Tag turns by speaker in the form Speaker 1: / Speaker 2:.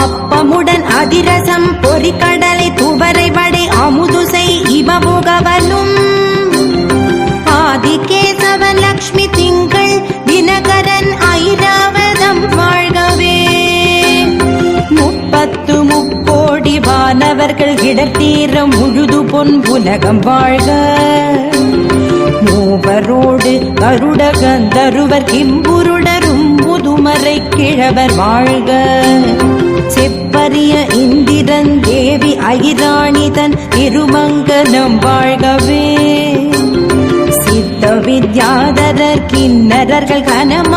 Speaker 1: அப்பமுடன் அதிரசம் பொறிக்கடலை துவரை வடை அமுதுசை இவமுகவனும் ஆதிகேசவன் லக்ஷ்மி திங்கள் தினகரன் ஐராவதம் வாழ்கவே. 30 முக்கோடி வானவர்கள் இடத்தீரம் முழுது பொன் உலகம் வாழ்க. மூவரோடு கருட கந்தருவர் கிம்புருடரும் முதுமறை கிழவர் வாழ்க. செப்பரிய இந்திரன் தேவி ஐராணிதன் திருமங்கலம் வாழ்கவே. சித்த வித்யாதரர் கிண்ணறர்கள் கனம